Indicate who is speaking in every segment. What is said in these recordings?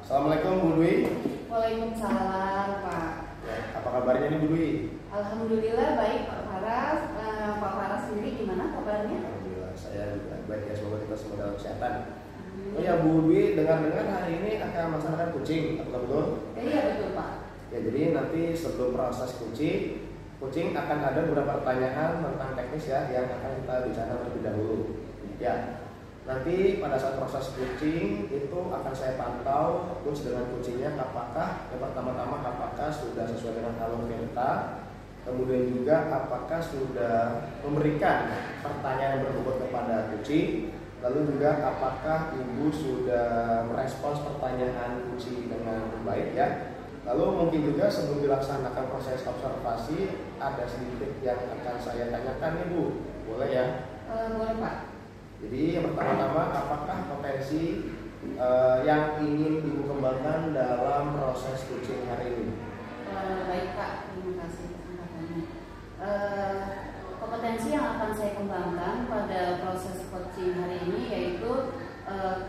Speaker 1: Assalamualaikum Bu Dwi.
Speaker 2: Waalaikumsalam Pak.
Speaker 1: Ya, apa kabarnya nih Bu Dwi?
Speaker 2: Alhamdulillah baik Pak Faras. Pak Faras sendiri gimana kabarnya?
Speaker 1: Alhamdulillah saya juga baik ya, semoga kita semua dalam kesehatan. Oh ya Bu Dwi, dengar-dengar hari ini akan melaksanakan kucing, apakah betul?
Speaker 2: Iya betul Pak.
Speaker 1: Ya, jadi nanti sebelum proses kucing akan ada beberapa pertanyaan tentang teknis ya yang akan kita bicara terlebih dahulu. Ya, nanti pada saat proses kucing itu akan saya pantau terus dengan kucingnya apakah yang pertama-tama apakah sudah sesuai dengan alur kita, kemudian juga apakah sudah memberikan pertanyaan yang berbobot kepada kucing, lalu juga apakah ibu sudah merespons pertanyaan kucing dengan baik ya. Lalu mungkin juga sebelum dilaksanakan proses observasi ada sedikit yang akan saya tanyakan nih Bu, boleh ya?
Speaker 2: Boleh Pak.
Speaker 1: Jadi yang pertama-tama apakah potensi yang ingin Ibu kembangkan dalam proses kucing hari ini?
Speaker 2: Baik Pak, terima kasih kesempatannya. Kompetensi yang akan saya kembangkan pada proses coaching hari ini yaitu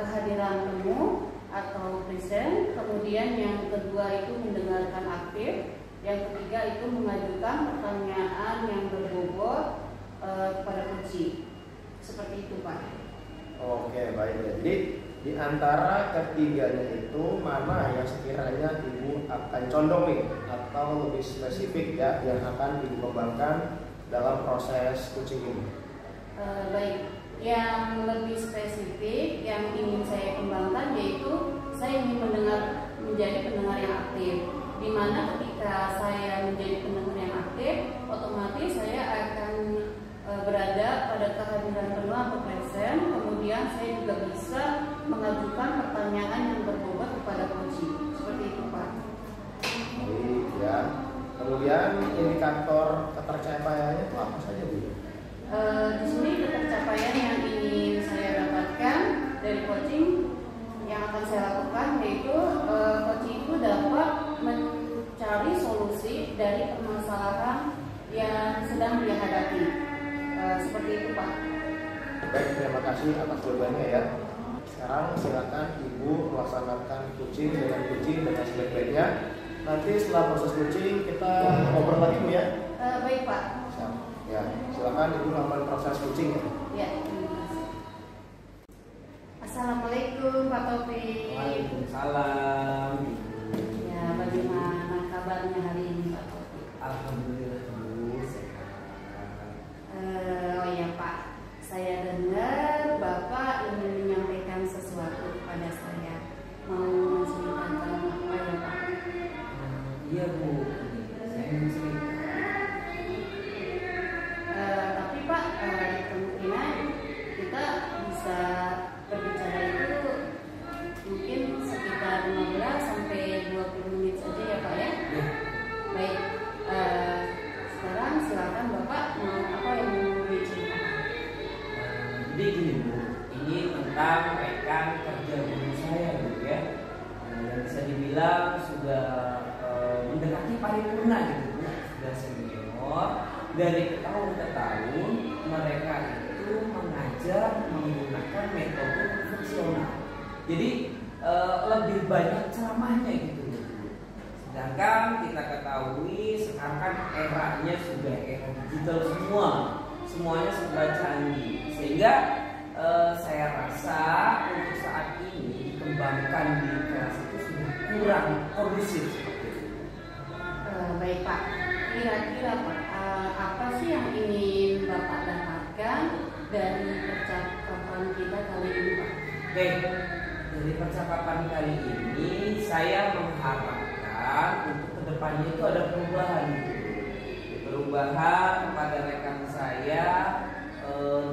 Speaker 2: kehadiran temu atau present, kemudian yang kedua itu mendengarkan aktif, yang ketiga itu mengajukan pertanyaan yang berbobot kepada coaching. Seperti itu Pak.
Speaker 1: Oke, baik ya. Jadi di antara ketiganya itu mana yang sekiranya Ibu akan condong nih atau lebih spesifik ya yang akan Ibu kembangkan dalam proses coaching ini?
Speaker 2: Baik, yang lebih spesifik yang ingin saya kembangkan yaitu saya ingin menjadi pendengar yang aktif, di mana ketika saya menjadi pendengar yang aktif, otomatis saya akan berada pada kehadiran penuh atau present, kemudian saya juga bisa mengajukan pertanyaan yang berbobot kepada coaching. Seperti itu Pak.
Speaker 1: Baik ya. Kemudian indikator ketercapaiannya itu apa saja Bu?
Speaker 2: Di sini ketercapaian yang ingin saya dapatkan dari coaching yang akan saya lakukan yaitu coaching itu dapat mencari solusi dari permasalahan yang sedang dia hadapi. Seperti itu Pak.
Speaker 1: Baik, terima kasih atas jawabannya ya. Sekarang silakan Ibu melaksanakan kucing dengan sebaik-baiknya. Nanti setelah proses kucing kita ngobrol lagi Bu ya.
Speaker 2: Baik Pak.
Speaker 1: Ya, silakan Ibu melakukan proses kucing ya.
Speaker 2: Ya, terima kasih. Assalamualaikum Pak Taufik.
Speaker 3: Waalaikumsalam.
Speaker 2: Ya, bagaimana kabarnya hari ini Pak Taufik?
Speaker 3: Alhamdulillah Bu, sehat.
Speaker 2: Oh ya Pak, saya dengar Bapak ingin menyampaikan sesuatu kepada saya. Mau menceritakan apa ya Pak?
Speaker 3: Iya Bu, saya ingin cerita.
Speaker 2: Tapi Pak, kemungkinan kita bisa berbicara itu mungkin sekitar 15 sampai 20 menit saja ya Pak ya?
Speaker 3: Ya.
Speaker 2: Baik, sekarang silakan Bapak mau apa yang mau diceritakan?
Speaker 3: Jadi gini Bu, ini tentang rekan kerja guru saya Bu ya. Yang bisa dibilang sudah mendekati paripurna gitu Bu, sudah senior. Dari tahun ke tahun mereka itu mengajar menggunakan metode fungsional. Jadi lebih banyak ceramahnya gitu. Sedangkan kita ketahui sekarang kan eranya sudah era digital semua, semuanya serba canggih. Sehingga saya rasa untuk saat ini dikembangkan di kelas itu sudah kurang kondusif seperti itu.
Speaker 2: Baik Pak, kira-kira Pak, apa sih yang ingin Bapak dapatkan dari percakapan kita kali ini Pak?
Speaker 3: Oke, dari percakapan kali ini saya mengharapkan untuk kedepannya itu ada perubahan. Perubahan kepada rekan saya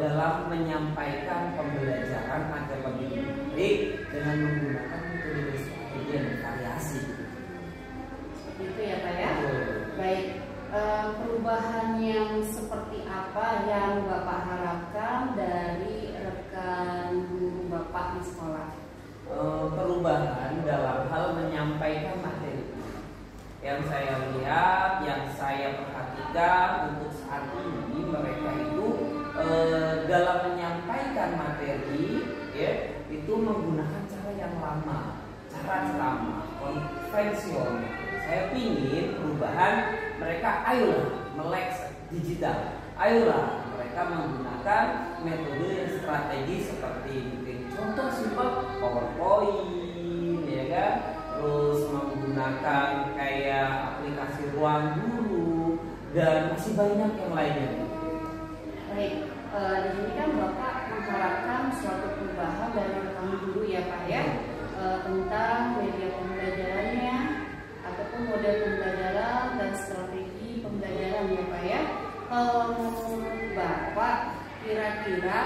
Speaker 3: dalam menyampaikan pembelajaran agar lebih baik dengan menggunakan metode strategi dan variasi.
Speaker 2: Seperti itu ya Pak ya? Baik. Perubahan yang seperti apa yang Bapak harapkan dari rekan guru Bapak di sekolah?
Speaker 3: Perubahan dalam hal menyampaikan materi. Yang saya lihat, yang saya perhatikan untuk saat ini mereka itu dalam menyampaikan materi ya, itu menggunakan cara yang lama, cara ceramah konvensional. Saya pingin perubahan mereka, ayolah melek digital, ayolah mereka menggunakan metode yang strategis seperti mungkin contoh simpel PowerPoint, ya kan, terus menggunakan kayak aplikasi ruang guru dan masih banyak yang lainnya.
Speaker 2: Baik, di sini kan Bapak mengharapkan suatu perubahan dari rekan guru ya Pak ya, tentang media pembelajarannya ataupun model pembelajaran dan strategi pembelajaran ya Pak ya. Menurut Bapak, kira-kira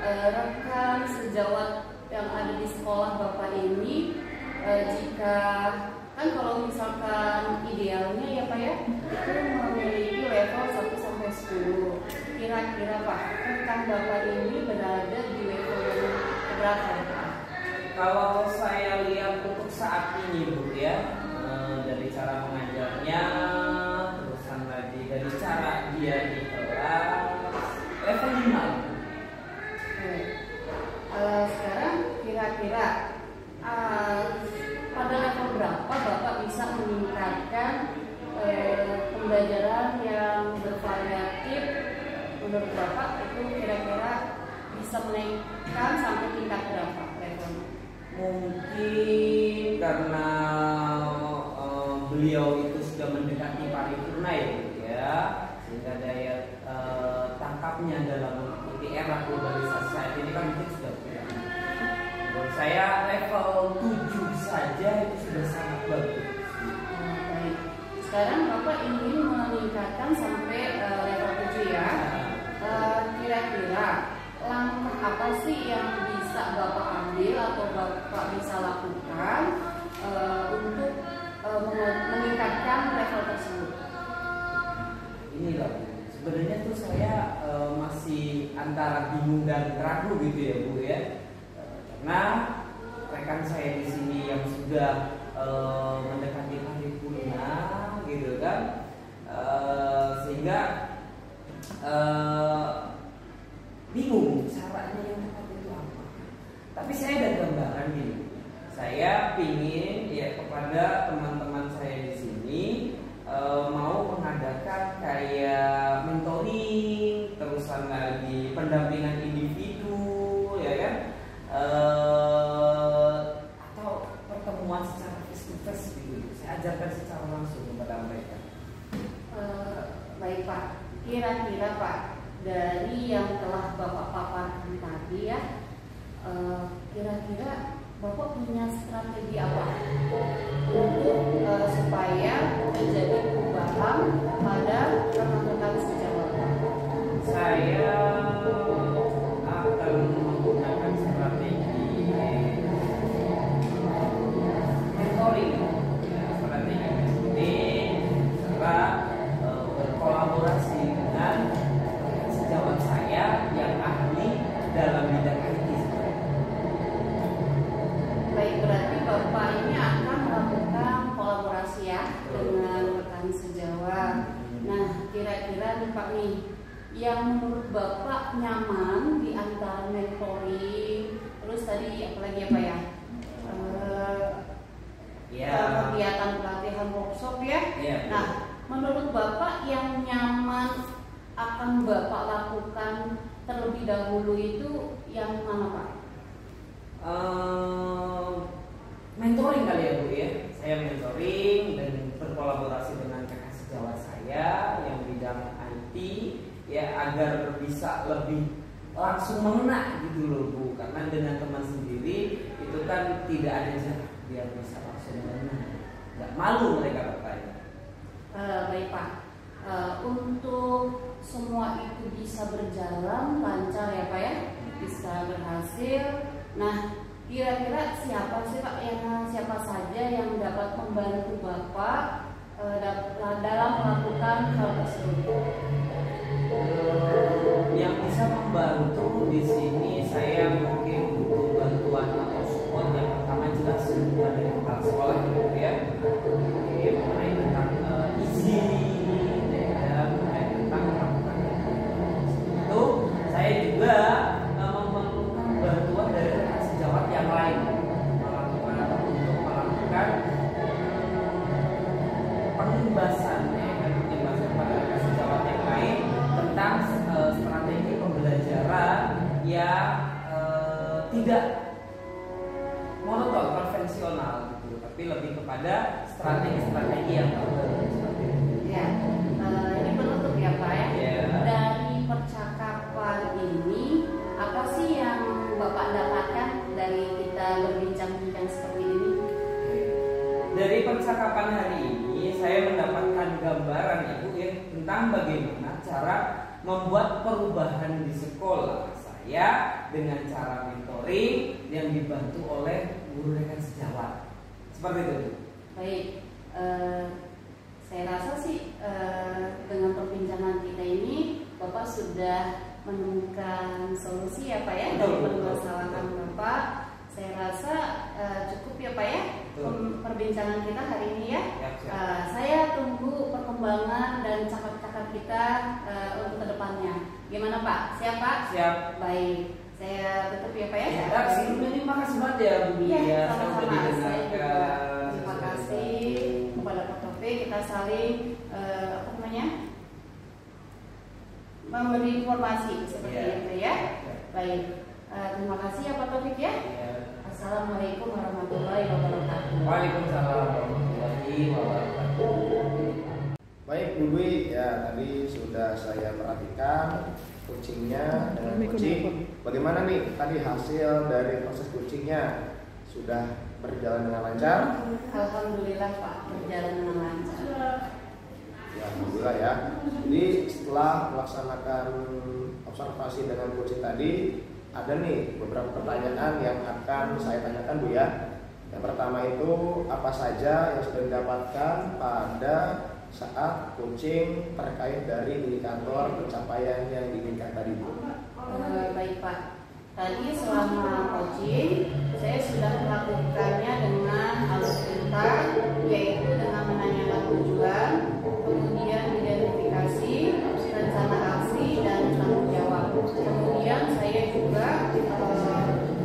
Speaker 2: rekan sejawat yang ada di sekolah Bapak ini, jika kan kalau misalkan idealnya ya Pak ya, itu memiliki level 1 sampai 10. Kira-kira Pak, rekan Bapak ini berada di level yang berapa ya Pak?
Speaker 3: Kalau saya lihat untuk saat ini Bu ya, dari cara mengajarnya, terusan lagi dari cara dia di kelas, level 5.
Speaker 2: Sekarang kira-kira pada level berapa Bapak bisa meningkatkan pembelajaran yang bervariatif? Menurut Bapak itu kira-kira bisa menaikkan sampai tingkat berapa levelnya?
Speaker 3: Mungkin karena beliau itu sudah mendekati paripurna ya Bu ya, sehingga daya tangkapnya dalam mengikuti era globalisasi saat ini kan mungkin sudah kurang. Menurut saya level 7 saja itu sudah sangat bagus.
Speaker 2: Baik. Sekarang Bapak ingin meningkatkan sampai level 7 ya. Kira-kira langkah apa sih yang bisa Bapak ambil atau Bapak bisa lakukan untuk meningkatkan level tersebut?
Speaker 3: Ini loh, sebenarnya tuh saya masih antara bingung dan ragu gitu ya Bu ya, karena rekan saya di sini yang sudah mendekati paripurna gitu kan, sehingga bingung caranya yang tepat itu apa. Tapi saya ada gambaran gini, saya pingin ya kepada teman-teman saya di sini mau mengadakan kayak mentoring, terusan lagi pendampingan individu, ya kan, atau pertemuan secara face to face gitu. Saya ajarkan secara langsung kepada mereka.
Speaker 2: Baik Pak, kira-kira Pak, dari yang telah Bapak paparkan tadi ya, kira-kira Bapak punya strategi apa untuk supaya terjadi perubahan pada rekan-rekan sejawat?
Speaker 3: Saya akan menggunakan strategi mentoring, strategi mentoring, cara berkolaborasi dengan sejawat saya yang ahli dalam bidang IT.
Speaker 2: Baik, berarti Bapak ini akan melakukan kolaborasi ya dengan rekan sejawat. Nah, kira-kira nih Pak nih, yang menurut Bapak nyaman di antara mentoring, terus tadi apalagi apa ya? Kegiatan pelatihan workshop ya. Nah, menurut Bapak yang nyaman akan Bapak lakukan terlebih dahulu itu yang mana Pak?
Speaker 3: Mentoring kali ya Bu ya. Saya mentoring dan berkolaborasi dengan rekan sejawat saya yang bidang IT ya, agar bisa lebih langsung mengena gitu loh Bu. Karena dengan teman sendiri itu kan tidak ada jarak biar bisa langsung mengena. Nggak malu mereka bertanya.
Speaker 2: Baik Pak, untuk semua itu bisa berjalan lancar ya Pak ya, bisa berhasil. Nah, kira-kira siapa saja yang dapat membantu Bapak dalam melakukan hal tersebut?
Speaker 3: Yang bisa membantu di sini saya mungkin butuh bantuan atau support. Yang pertama jelas dari kepala sekolah gitu ya, mengenai tentang izin dan mengenai tentang melakukan itu. Saya juga memerlukan bantuan dari rekan sejawat yang lain untuk melakukan yang tidak monoton konvensional gitu, tapi lebih kepada strategi-strategi yang seperti itu.
Speaker 2: Ya, ini penutup ya Pak ya.
Speaker 3: Ya.
Speaker 2: Dari percakapan ini, apa sih yang Bapak dapatkan dari kita berbincang-bincang seperti ini?
Speaker 3: Dari percakapan hari ini saya mendapatkan gambaran Ibu ya tentang bagaimana cara membuat perubahan di sekolah saya dengan cara mentoring yang dibantu oleh guru rekan sejawat. Seperti itu.
Speaker 2: Baik, saya rasa sih dengan perbincangan kita ini Bapak sudah menemukan solusi ya Pak ya dari permasalahan Bapak. Saya rasa cukup ya Pak ya perbincangan kita hari ini ya. Saya tunggu perkembangan dan cakap-cakap kita untuk kedepannya. Gimana Pak? Siap Pak?
Speaker 3: Siap.
Speaker 2: Baik, saya tutup ya Pak ya.
Speaker 3: Ya, sebelumnya makasih banget ya Bu.
Speaker 2: Iya,
Speaker 3: Saya
Speaker 2: sama-sama.
Speaker 3: sudah
Speaker 2: Saya juga
Speaker 3: didengarkan.
Speaker 2: terima kasih kepada Pak Taufik. Kita saling memberi informasi seperti itu ya. Baik, terima kasih ya Pak Taufik ya. Assalamualaikum warahmatullahi wabarakatuh.
Speaker 3: Waalaikumsalam warahmatullahi wabarakatuh.
Speaker 1: Baik Bu Dwi, ya tadi sudah saya perhatikan coachingnya dengan coaching. Bagaimana nih tadi hasil dari proses coachingnya? Sudah berjalan dengan lancar?
Speaker 2: Alhamdulillah Pak, berjalan dengan lancar.
Speaker 1: Ya, alhamdulillah ya. Jadi setelah melaksanakan observasi dengan coaching tadi, ada nih beberapa pertanyaan yang akan saya tanyakan Bu ya. Yang pertama itu apa saja yang sudah didapatkan pada saat coaching terkait dari indikator pencapaian yang diinginkan tadi Bu?
Speaker 2: Baik Pak, tadi selama coaching saya sudah melakukannya dengan alur perintah, yaitu dengan menanyakan tujuan, kemudian identifikasi, rencana aksi dan tanggung jawab. Kemudian saya juga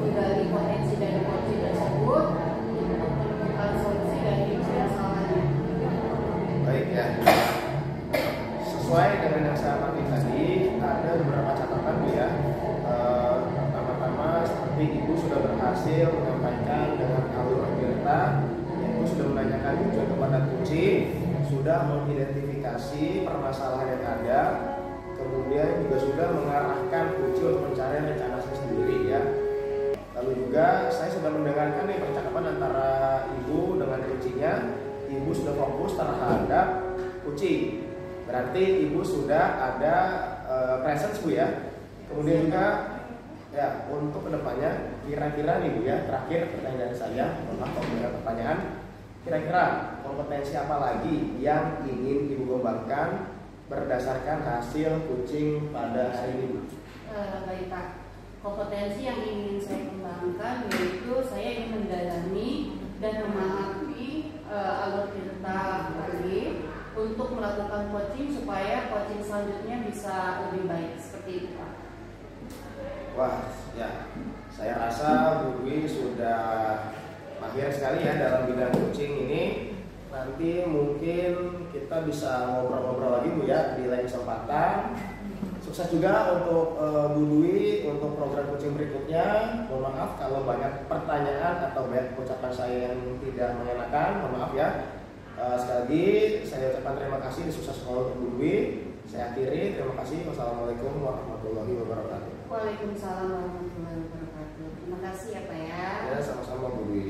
Speaker 2: menggali potensi dari coaching tersebut untuk menemukan solusi dari permasalahannya.
Speaker 1: Baik ya. Sesuai dengan yang saya amati tadi, ada beberapa catatan Bu ya. Pertama-tama seperti Ibu sudah berhasil menyampaikan dengan alur cerita, Ibu sudah menanyakan tujuan kepada coaching, sudah mengidentifikasi permasalahan yang ada, kemudian juga sudah mengarahkan coaching untuk mencari rencana sendiri ya. Lalu juga saya sudah mendengarkan nih percakapan antara Ibu dengan coachingnya. Ibu sudah fokus terhadap coaching, berarti Ibu sudah ada presence Bu ya. Kemudian juga ya untuk kedepannya kira-kira nih Bu ya, terakhir pertanyaan saya, maaf kalau ada pertanyaan, kira-kira kompetensi apa lagi yang ingin Ibu kembangkan berdasarkan hasil coaching pada hari ini Bu?
Speaker 2: Baik Pak, kompetensi yang ingin saya kembangkan yaitu saya ingin mendalami dan memahami alur cerita tadi untuk melakukan coaching supaya coaching selanjutnya bisa lebih baik, seperti itu Pak.
Speaker 1: Wah ya, saya rasa Bu Dwi sudah mahir sekali ya dalam bidang coaching ini. Nanti mungkin kita bisa ngobrol-ngobrol lagi Bu ya di lain kesempatan. Sukses juga untuk Bu Dwi untuk program coaching berikutnya. Mohon maaf kalau banyak pertanyaan atau banyak ucapan saya yang tidak mengenakan. Mohon maaf ya. Sekali lagi saya ucapkan terima kasih, sukses sekolah untuk Bu Dwi. Saya akhiri, terima kasih. Wassalamualaikum warahmatullahi wabarakatuh.
Speaker 2: Waalaikumsalam warahmatullahi wabarakatuh. Terima kasih ya Pak ya.
Speaker 1: Ya, sama-sama Bu Dwi.